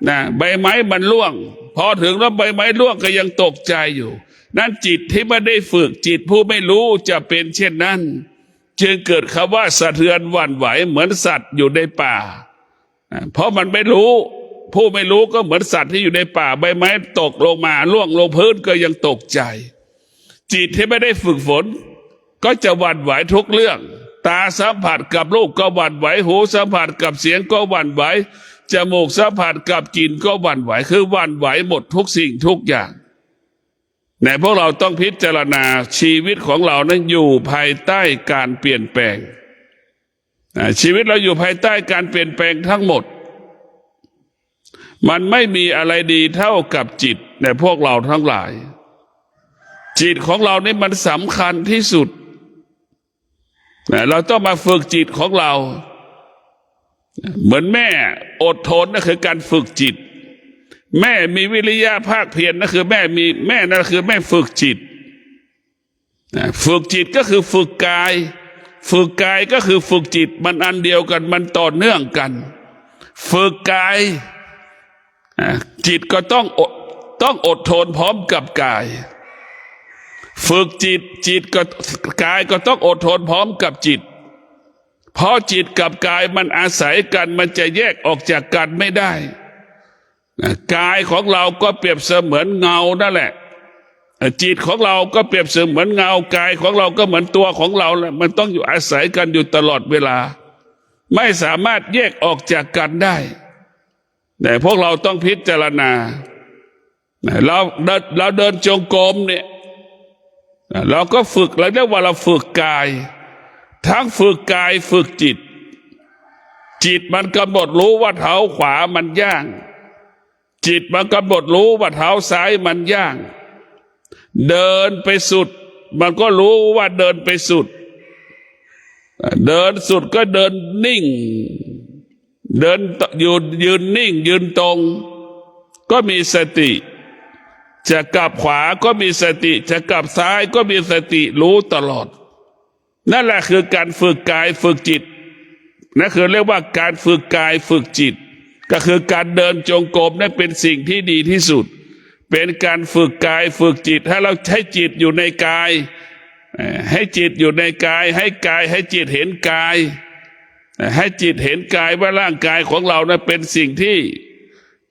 S1: นะใบไม้มันร่วงพอถึงแล้วใบไม้ร่วงก็ยังตกใจอยู่นั่นจิตที่ไม่ได้ฝึกจิตผู้ไม่รู้จะเป็นเช่นนั้นจึงเกิดคำว่าสะเทือนหวั่นไหวเหมือนสัตว์อยู่ในป่าเพราะมันไม่รู้ผู้ไม่รู้ก็เหมือนสัตว์ที่อยู่ในป่าใบไม้ตกลงมาล่วงลงพื้นก็ยังตกใจจิตที่ไม่ได้ฝึกฝนก็จะหวั่นไหวทุกเรื่องตาสัมผัสกับรูปก็หวั่นไหวหูสัมผัสกับเสียงก็หวั่นไหวจมูกสัมผัสกับกลิ่นก็หวั่นไหวคือหวั่นไหวหมดทุกสิ่งทุกอย่างในพวกเราต้องพิจารณาชีวิตของเรานั้นอยู่ภายใต้การเปลี่ยนแปลงชีวิตเราอยู่ภายใต้การเปลี่ยนแปลงทั้งหมดมันไม่มีอะไรดีเท่ากับจิตในพวกเราทั้งหลายจิตของเรานี่มันสำคัญที่สุดเราต้องมาฝึกจิตของเราเหมือนแม่อดทนนั่นคือการฝึกจิตแม่มีวิริยะภาคเพียรนั่นคือแม่นั่นคือแม่ฝึกจิตฝึกจิตก็คือฝึกกายฝึกกายก็คือฝึกจิตมันอันเดียวกันมันต่อเนื่องกันฝึกกายจิตก็ต้องอดทนพร้อมกับกายฝึกจิตก็กายก็ต้องอดทนพร้อมกับจิตเพราะจิตกับกายมันอาศัยกันมันจะแยกออกจากกันไม่ได้กายของเราก็เปรียบเสมือนเงานั่นแหละจิตของเราก็เปรียบเสมือนเงากายของเราก็เหมือนตัวของเราแหละมันต้องอยู่อาศัยกันอยู่ตลอดเวลาไม่สามารถแยกออกจากกันได้แต่พวกเราต้องพิจารณาเราเดินจงกรมเนี่ยเราก็ฝึกเราเรียกว่าเราฝึกกายทั้งฝึกกายฝึกจิตจิตมันกำหนดรู้ว่าเท้าขวามันย่างจิตมันกำหนดรู้ว่าเท้าซ้ายมันย่างเดินไปสุดมันก็รู้ว่าเดินไปสุดเดินสุดก็เดินนิ่งเดินยืนนิ่งยืนตรงก็มีสติจะกลับขวาก็มีสติจะกลับซ้ายก็มีสติรู้ตลอดนั่นแหละคือการฝึกกายฝึกจิตนั่นคือเรียกว่าการฝึกกายฝึกจิตก็คือการเดินจงกรมนั่นเป็นสิ่งที่ดีที่สุดเป็นการฝึกกายฝึกจิตถ้าเราใช้จิตอยู่ในกายให้จิตอยู่ในกายให้กายให้จิตเห็นกายให้จิตเห็นกายว่าร่างกายของเรานั้นเป็นสิ่งที่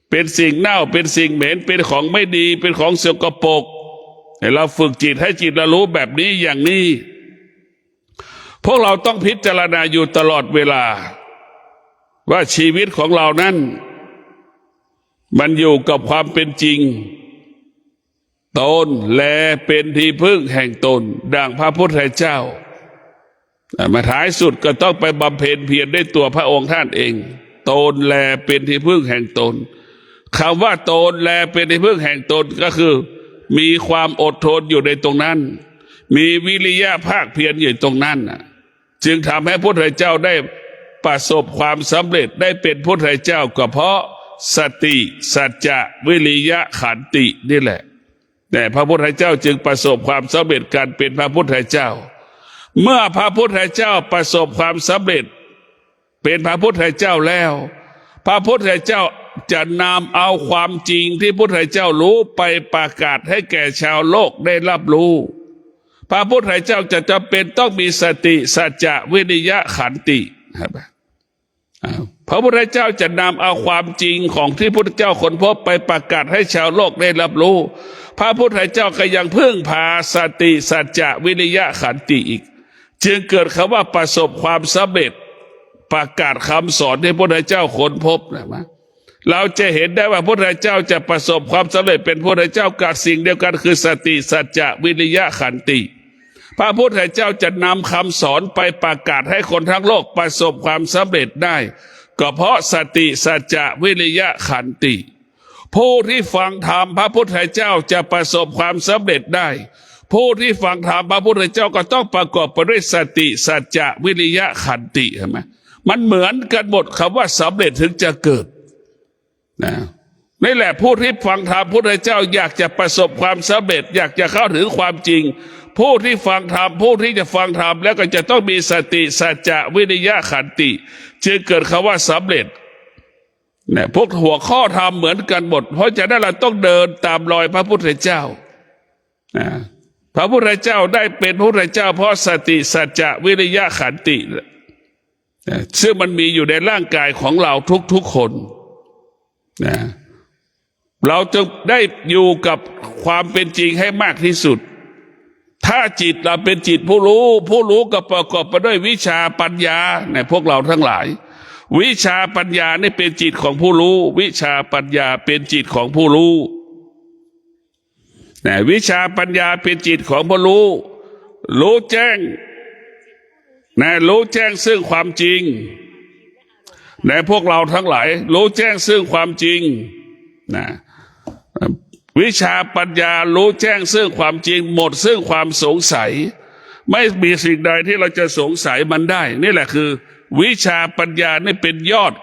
S1: เป็นสิ่งเน่าเป็นสิ่งเหม็นเป็นของไม่ดีเป็นของสกปรกให้เราฝึกจิตให้จิตเรารู้แบบนี้อย่างนี้พวกเราต้องพิจารณาอยู่ตลอดเวลาว่าชีวิตของเรานั้นมันอยู่กับความเป็นจริงตนแลเป็นที่พึ่งแห่งตนดังพระพุทธเจ้ามาท้ายสุดก็ต้องไปบำเพ็ญเพียรด้วยตัวพระองค์ท่านเองตนแลเป็นที่พึ่งแห่งตนคำว่าตนแลเป็นที่พึ่งแห่งตนก็คือมีความอดทนอยู่ในตรงนั้นมีวิริยะภาคเพียรอยู่ตรงนั้นจึงทำให้พระพุทธเจ้าได้ประสบความสำเร็จได้เป็นพระพุทธเจ้าก็เพราะสติสัจจะวิริยะขันตินี่แหละแต่พระพุทธเจ้าจึงประสบความสำเร็จการเป็นพระพุทธเจ้าเมื่อพระพุทธเจ้าประสบความสำเร็จเป็นพระพุทธเจ้าแล้วพระพุทธเจ้าจะนำเอาความจริงที่พระพุทธเจ้ารู้ไปประกาศให้แก่ชาวโลกได้รับรู้พระพุทธเจ้าจะจำเป็นต้องมีสติสัจจะวิริยะขันติครับพระพุทธเจ้าจะนำเอาความจริงของที่พระพุทธเจ้าค้นพบไปประกาศให้ชาวโลกได้รับรู้พระพุทธเจ้าก็ยังพึ่งพาสติสัจจะวิริยะขันติอีกจึงเกิดคำว่าประสบความสำเร็จประกาศคำสอนที่พระพุทธเจ้าค้นพบนะเราจะเห็นได้ว่าพระพุทธเจ้าจะประสบความสำเร็จเป็นพระพุทธเจ้ากับสิ่งเดียวกันคือสติสัจจะวิริยะขันติพระพุทธเจ้าจะนำคำสอนไปประกาศให้คนทั้งโลกประสบความสำเร็จได้ก็เพราะสติสัจจะวิริยะขันติผู้ที่ฟังธรรมพระพุทธเจ้าจะประสบความสำเร็จได้ ผู้ที่ฟังธรรมพระพุทธเจ้าก็ต้องประกอบไปด้วยสติสัจจะวิริยะขันติใช่ไหมมันเหมือนกันหมดคำว่าสำเร็จถึงจะเกิดนะนี่แหละผู้ที่ฟังธรรมพระพุทธเจ้าอยากจะประสบความสำเร็จอยากจะเข้าถึงความจริงผู้ที่ฟังธรรมผู้ที่จะฟังธรรมแล้วก็จะต้องมีสติสัจจะวิริยะขันติจึงเกิดคำว่าสำเร็จเนี่ยพวกหัวข้อธรรมเหมือนกันหมดเพราะฉะนั้นเราต้องเดินตามรอยพระพุทธเจ้าพระพุทธเจ้าได้เป็นพระพุทธเจ้าเพราะสติสัจจะวิริยะขันติซึ่งมันมีอยู่ในร่างกายของเราทุกๆคนนะเราจะได้อยู่กับความเป็นจริงให้มากที่สุดถ้าจิตเราเป็นจิตผู้รู้ก็ประกอบไปด้วยวิชาปัญญาเนี่ยพวกเราทั้งหลายวิชาปัญญานี่เป็นจิตของผู้รู้วิชาปัญญาเป็นจิตของผู้รู้เนี่ยวิชาปัญญาเป็นจิตของผู้รู้แจ้งนะรู้แจ้งซึ่งความจริงในพวกเราทั้งหลายรู้แจ้งซึ่งความจริงนะวิชาปัญญารู้แจ้งซึ่งความจริงหมดซึ่งความสงสัยไม่มีสิ่งใดที่เราจะสงสัยมันได้นี่แหละคือวิชาปัญญานี่เป็นยอด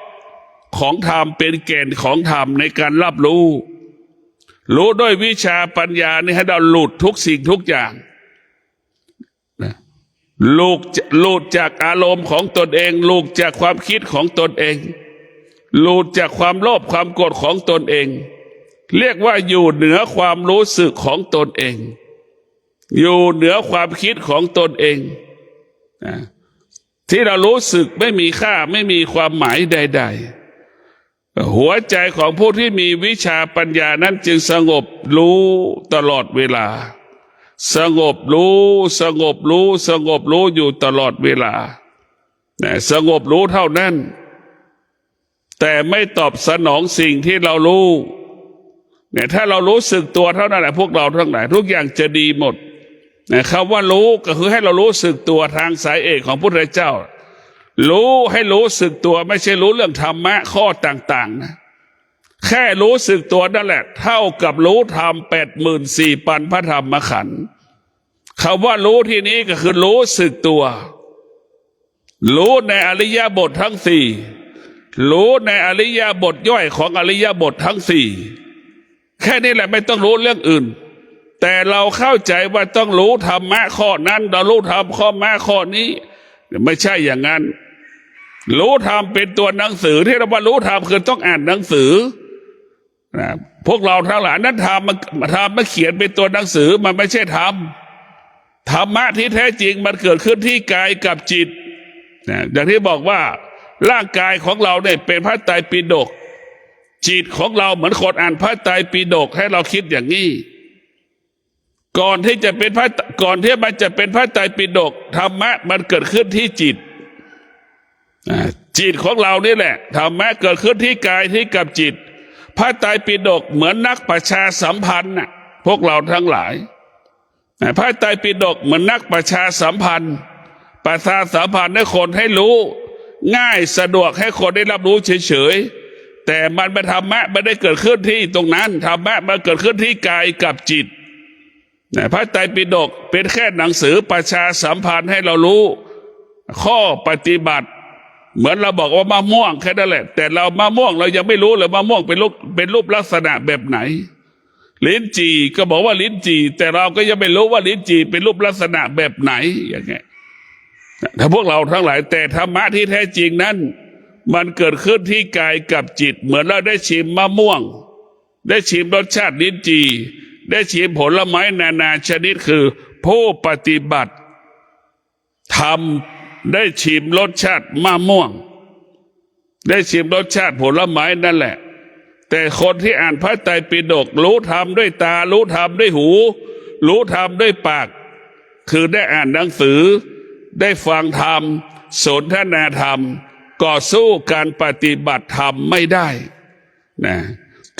S1: ของธรรมเป็นแก่นของธรรมในการรับรู้ด้วยวิชาปัญญานี่ให้เราหลุดทุกสิ่งทุกอย่างหลุดจากอารมณ์ของตนเองหลุดจากความคิดของตนเองหลุดจากความโลภความโกรธของตนเองเรียกว่าอยู่เหนือความรู้สึกของตนเองอยู่เหนือความคิดของตนเองที่เรารู้สึกไม่มีค่าไม่มีความหมายใดๆหัวใจของผู้ที่มีวิชาปัญญานั้นจึงสงบรู้ตลอดเวลาสงบรู้อยู่ตลอดเวลาสงบรู้เท่านั้นแต่ไม่ตอบสนองสิ่งที่เรารู้เนี่ยถ้าเรารู้สึกตัวเท่านั้นแหละพวกเราทั้งหลายทุกอย่างจะดีหมดคำว่ารู้ก็คือให้เรารู้สึกตัวทางสายเอกของพระพุทธเจ้ารู้ให้รู้สึกตัวไม่ใช่รู้เรื่องธรรมะข้อต่างๆนะแค่รู้สึกตัวนั่นแหละเท่ากับรู้ธรรม84,000พระธรรมขันธ์คำว่ารู้ที่นี้ก็คือรู้สึกตัวรู้ในอริยบททั้งสี่รู้ในอริยบทย่อยของอริยบททั้งสี่แค่นี้แหละไม่ต้องรู้เรื่องอื่นแต่เราเข้าใจว่าต้องรู้ธรรมะข้อนั้นเรารู้ธรรมข้อนี้ไม่ใช่อย่างนั้นรู้ธรรมเป็นตัวหนังสือที่เราว่ารู้ธรรมคือต้องอ่านหนังสือนะพวกเราทั้งหลายนั้นธรรมมาเขียนเป็นตัวหนังสือมันไม่ใช่ธรรมะที่แท้จริงมันเกิดขึ้นที่กายกับจิตนะอย่างที่บอกว่าร่างกายของเราเนี่ยเป็นพระไตรปิฎกจิตของเราเหมือนคนอ่านพระไตรปิฎกให้เราคิดอย่างนี้ก่อนที่มันจะเป็นพระไตรปิฎกธรรมะมันเกิดขึ้นที่จิตจิตของเรานี่แหละธรรมะเกิดขึ้นที่กายที่กับจิตพระไตรปิฎกเหมือนนักประชาสัมพันธ์พวกเราทั้งหลายพระไตรปิฎกเหมือนนักประชาสัมพันธ์ให้คนให้รู้ง่ายสะดวกให้คนได้รับรู้เฉยๆแต่มันเป็นธรรมะไม่ได้เกิดขึ้นที่ตรงนั้นธรรมะมันเกิดขึ้นที่กายกับจิตพระไตรปิฎกเป็นแค่หนังสือประชาสัมพันธ์ให้เรารู้ข้อปฏิบัติเหมือนเราบอกว่ามะม่วงแค่นั้นแหละแต่เรามะม่วงเรายังไม่รู้เลยมะม่วงเป็นรูปลักษณะแบบไหนลิ้นจี่ก็บอกว่าลิ้นจี่แต่เราก็ยังไม่รู้ว่าลิ้นจี่เป็นรูปลักษณะแบบไหนอย่างเงี้ยถ้าพวกเราทั้งหลายแต่ธรรมะที่แท้จริงนั้นมันเกิดขึ้นที่กายกับจิตเหมือนเราได้ชิมมะม่วงได้ชิมรสชาติลิ้นจี่ได้ชิมผลไม้นานาชนิดคือผู้ปฏิบัติธรรมได้ชิมรสชาติมะม่วงได้ชิมรสชาติผลไม้นั่นแหละแต่คนที่อ่านพระไตรปิฎกรู้ธรรมด้วยตารู้ธรรมด้วยหูรู้ธรรมด้วยปากคือได้อ่านหนังสือได้ฟังธรรมสนทนาธรรมก็สู้การปฏิบัติธรรมไม่ได้นะ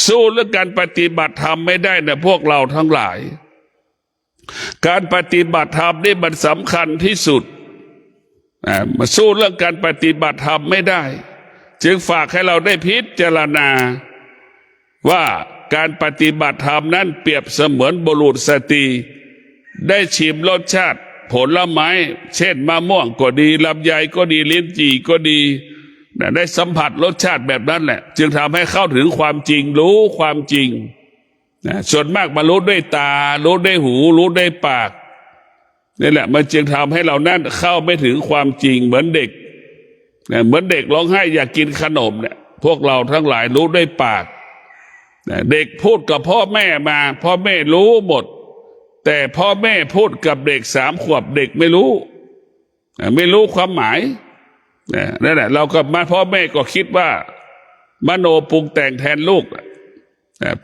S1: สู้เรื่องการปฏิบัติธรรมไม่ได้นะพวกเราทั้งหลายการปฏิบัติธรรมนี่มันสำคัญที่สุดมาสู้เรื่องการปฏิบัติธรรมไม่ได้จึงฝากให้เราได้พิจารณาว่าการปฏิบัติธรรมนั้นเปรียบเสมือนบุรุษสตรี ได้ชิมรสชาติผลไม้เช่นมะม่วงก็ดีลำไยก็ดีลิ้นจี่ก็ดีได้สัมผัสรสชาติแบบนั้นแหละจึงทำให้เข้าถึงความจริงรู้ความจริงส่วนมากมารู้ด้วยตารู้ด้วยหูรู้ด้วยปากนี่แหละมันจึงทำให้เรานั้นเข้าไม่ถึงความจริงเหมือนเด็กเหมือนเด็กร้องไห้อยากกินขนมเนี่ยพวกเราทั้งหลายรู้ด้วยปากเด็กพูดกับพ่อแม่มาพ่อแม่รู้หมดแต่พ่อแม่พูดกับเด็ก3 ขวบเด็กไม่รู้ความหมายนั่นแหละเราก็มาพ่อแม่ก็คิดว่ามโนปรุงแต่งแทนลูก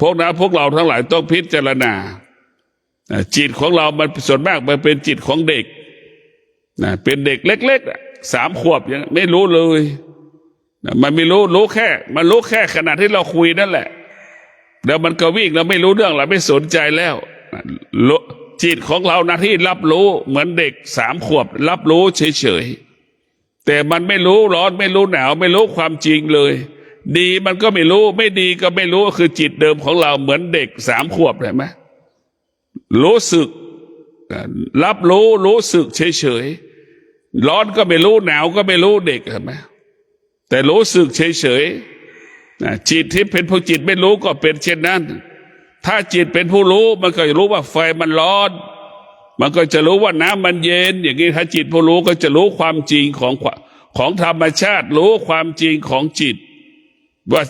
S1: พวกเราทั้งหลายต้องพิจารณาจิตของเรามันส่วนมากมันเป็นจิตของเด็กเป็นเด็กเล็กๆ3 ขวบยังไม่รู้เลยมันไม่รู้แค่ขณะที่เราคุยนั่นแหละแล้วมันก็วิ่งเราไม่รู้เรื่องเราไม่สนใจแล้วจิตของเราหน้าที่รับรู้เหมือนเด็ก3 ขวบรับรู้เฉยๆแต่มันไม่รู้ร้อนไม่รู้หนาวไม่รู้ความจริงเลยดีมันก็ไม่รู้ไม่ดีก็ไม่รู้คือจิตเดิมของเราเหมือนเด็ก3 ขวบเห็นไหมรู้สึกรับรู้สึกเฉยๆร้อนก็ไม่รู้หนาวก็ไม่รู้เด็กเห็นไหมแต่รู้สึกเฉยๆจิตที่เป็นผู้จิตไม่รู้ก็เป็นเช่นนั้นถ้าจิตเป็นผู้รู้มันก็จะรู้ว่าไฟมันร้อนมันก็จะรู้ว่าน้ำมันเย็นอย่างนี้ถ้าจิตผู้รู้ก็จะรู้ความจริงของธรรมชาติรู้ความจริงของจิตว่า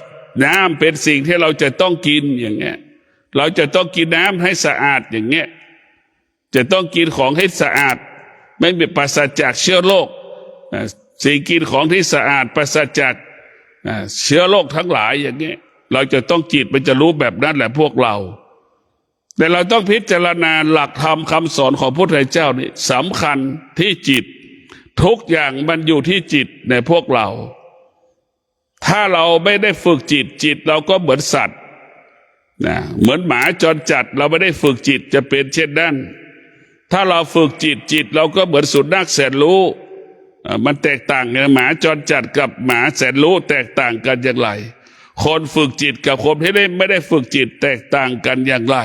S1: น้ำเป็นสิ่งที่เราจะต้องกินอย่างเงี้ยเราจะต้องกินน้ำให้สะอาดอย่างเงี้ยจะต้องกินของให้สะอาดไม่มีปราศจากเชื้อโรคสิ่งกินของที่สะอาดปราศจากเชื้อโรคทั้งหลายอย่างเงี้ยเราจะต้องจิตมันจะรู้แบบนั้นแหละพวกเราแต่เราต้องพิจารณาหลักธรรมคำสอนของพระพุทธเจ้านี่สำคัญที่จิตทุกอย่างมันอยู่ที่จิตในพวกเราถ้าเราไม่ได้ฝึกจิตเราก็เหมือนสัตว์เหมือนหมาจรจัดเราไม่ได้ฝึกจิตจะเป็นเช่นนั้นถ้าเราฝึกจิตเราก็เหมือนสุนัขแสนรู้มันแตกต่างกันหมาจรจัดกับหมาแสนรู้แตกต่างกันอย่างไรคนฝึกจิตกับคนที่ไม่ได้ฝึกจิตแตกต่างกันอย่างไร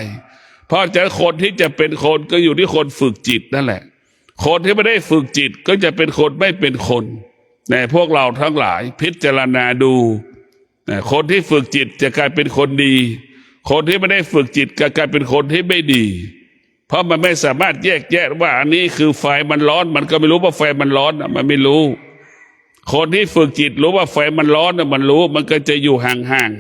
S1: เพราะฉะนั้นคนที่จะเป็นคนก็อยู่ที่คนฝึกจิตนั่นแหละคนที่ไม่ได้ฝึกจิตก็จะเป็นคนไม่เป็นคนแต่พวกเราทั้งหลายพิจารณาดูคนที่ฝึกจิตจะกลายเป็นคนดีคนที่ไม่ได้ฝึกจิตก็กลายเป็นคนที่ไม่ดีเพราะมันไม่สามารถแยกแยะว่าอันนี้คือไฟมันร้อนมันก็ไม่รู้ว่าไฟมันร้อนมันไม่รู้คนที่ฝึกจิตรู้ว่าไฟมันร้อนมันรู้มันก็จะอยู่ห่าง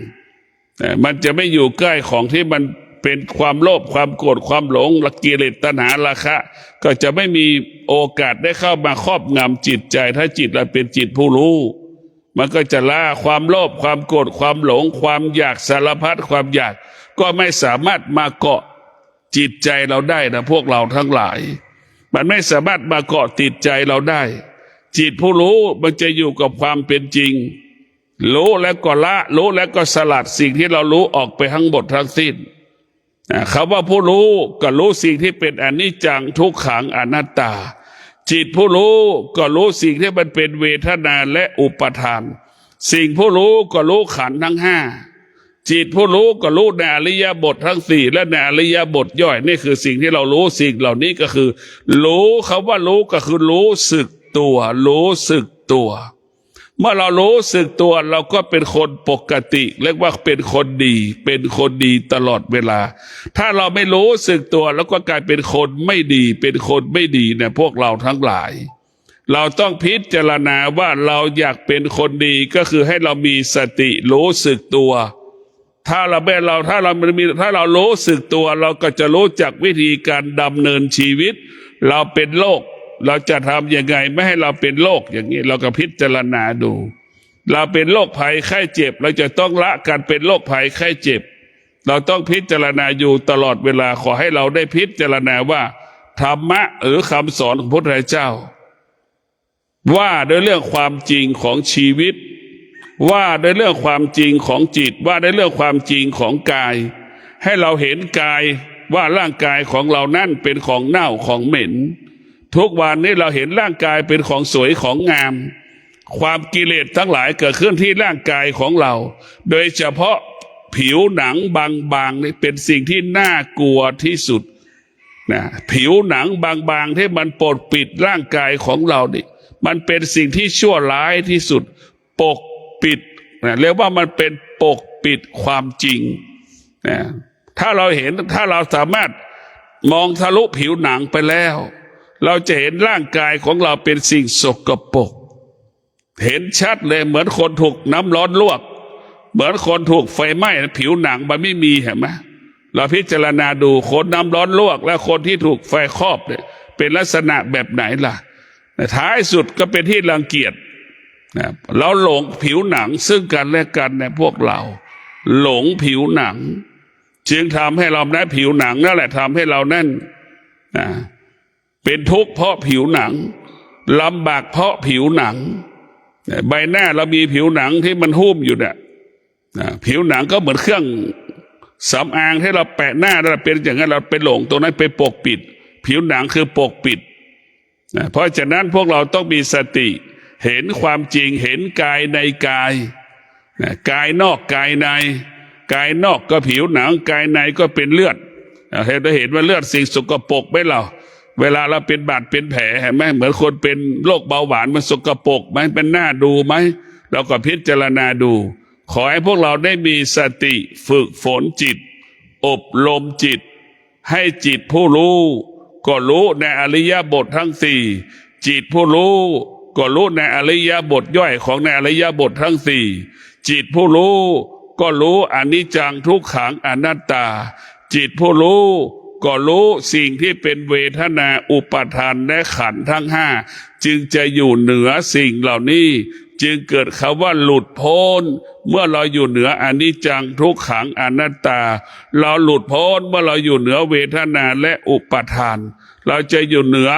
S1: ๆมันจะไม่อยู่ใกล้ของที่มันเป็นความโลภความโกรธความหลงกิเลสตัณหาราคะก็จะไม่มีโอกาสได้เข้ามาครอบงำจิตใจถ้าจิตเราเป็นจิตผู้รู้มันก็จะละความโลภความโกรธความหลงความอยากสารพัดความอยากก็ไม่สามารถมาเกาะจิตใจเราได้นะพวกเราทั้งหลายมันไม่สามารถมาเกาะติดใจเราได้จิตผู้รู้มันจะอยู่กับความเป็นจริงรู้แล้วก็ละรู้แล้วก็สลัดสิ่งที่เรารู้ออกไปทั้งหมดทั้งสิ้นคำว่าผู้รู้ก็รู้สิ่งที่เป็นอนิจจังทุกขังอนัตตาจิตผู้รู้ก็รู้สิ่งที่มันเป็นเวทนาและอุปทานสิ่งผู้รู้ก็รู้ขันธ์ทั้ง5จิตผู้รู้ก็รู้ในอริยบททั้ง4และในอริยบทย่อยนี่คือสิ่งที่เรารู้สิ่งเหล่านี้ก็คือรู้คำว่ารู้ก็คือรู้สึกตัวรู้สึกตัวเมื่อเรารู้สึกตัวเราก็เป็นคนปกติเรียกว่าเป็นคนดีเป็นคนดีตลอดเวลาถ้าเราไม่รู้สึกตัวแล้วก็กลายเป็นคนไม่ดีเป็นคนไม่ดีเนี่ยพวกเราทั้งหลายเราต้องพิจารณาว่าเราอยากเป็นคนดีก็คือให้เรามีสติรู้สึกตัวถ้าเรารู้สึกตัวเราก็จะรู้จักวิธีการดำเนินชีวิตเราเป็นโรคเราจะทำยังไงไม่ให้เราเป็นโรคอย่างนี้เราก็พิจารณาดูเราเป็นโรคภัยไข้เจ็บเราจะต้องละการเป็นโรคภัยไข้เจ็บเราต้องพิจารณาอยู่ตลอดเวลาขอให้เราได้พิจารณาว่าธรรมะหรือคำสอนของพระพุทธเจ้าว่าด้วยเรื่องความจริงของชีวิตว่าด้วยเรื่องความจริงของจิตว่าด้วยเรื่องความจริงของกายให้เราเห็นกายว่าร่างกายของเรานั่นเป็นของเน่าของเหม็นทุกวันนี้เราเห็นร่างกายเป็นของสวยของงามความกิเลสทั้งหลายเกิดขึ้นที่ร่างกายของเราโดยเฉพาะผิวหนังบางๆนี่เป็นสิ่งที่น่ากลัวที่สุด นะผิวหนังบางๆที่มันปกปิดร่างกายของเรานี่มันเป็นสิ่งที่ชั่วร้ายที่สุดปกปิดนะเรียกว่ามันเป็นปกปิดความจริงนะถ้าเราสามารถมองทะลุผิวหนังไปแล้วเราจะเห็นร่างกายของเราเป็นสิ่งสกปรกเห็นชัดเลยเหมือนคนถูกน้ำร้อนลวกเหมือนคนถูกไฟไหม้ผิวหนังมันไม่มีเห็นไหมเราพิจารณาดูคนน้ำร้อนลวกและคนที่ถูกไฟครอบเนี่ยเป็นลักษณะแบบไหนล่ะท้ายสุดก็เป็นที่รังเกียจนะเราหลงผิวหนังซึ่งกันและกันในพวกเราหลงผิวหนังจึงทำให้เราได้ผิวหนังนั่นแหละทำให้เรานั่นนะเป็นทุกข์เพราะผิวหนังลำบากเพราะผิวหนังใบหน้าเรามีผิวหนังที่มันหุ้มอยู่เนี่ยผิวหนังก็เหมือนเครื่องสำอางที่เราแปะหน้าเราเป็นอย่างนั้นเราไปหลงตรงนั้นไปปกปิดผิวหนังคือปกปิดเพราะฉะนั้นพวกเราต้องมีสติเห็นความจริงเห็นกายในกายกายนอกกายในกายนอกก็ผิวหนังกายในก็เป็นเลือดเราเห็นว่าเลือดสิ่งสกปรกไหมเราเวลาเราเป็นบาดเป็นแผลเห็นไหมเหมือนคนเป็นโรคเบาหวานมันสกปรกไหมเป็นหน้าดูไหมเราก็พิจารณาดูขอให้พวกเราได้มีสติฝึกฝนจิตอบรมจิตให้จิตผู้รู้ก็รู้ในอริยบททั้งสี่จิตผู้รู้ก็รู้ในอริยบทย่อยของในอริยบททั้งสี่จิตผู้รู้ก็รู้อนิจจังทุกขังอนัตตาจิตผู้รู้ก็รู้สิ่งที่เป็นเวทนาอุปาทานและขันธ์ทั้งห้าจึงจะอยู่เหนือสิ่งเหล่านี้จึงเกิดคำว่าหลุดพ้นเมื่อเราอยู่เหนืออนิจจังทุกขังอนัตตาเราหลุดพ้นเมื่อเราอยู่เหนือเวทนาและอุปาทานเราจะอยู่เหนือ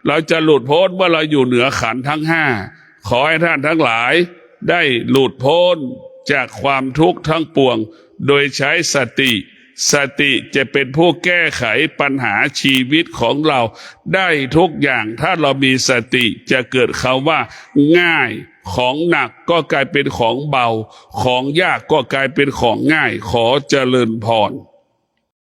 S1: เราจะหลุดพ้นเมื่อเราอยู่เหนือขันธ์ทั้งห้าขอให้ท่านทั้งหลายได้หลุดพ้นจากความทุกข์ทั้งปวงโดยใช้สติจะเป็นผู้แก้ไขปัญหาชีวิตของเราได้ทุกอย่างถ้าเรามีสติจะเกิดคำว่าง่ายของหนักก็กลายเป็นของเบาของยากก็กลายเป็นของง่ายขอเจริญพร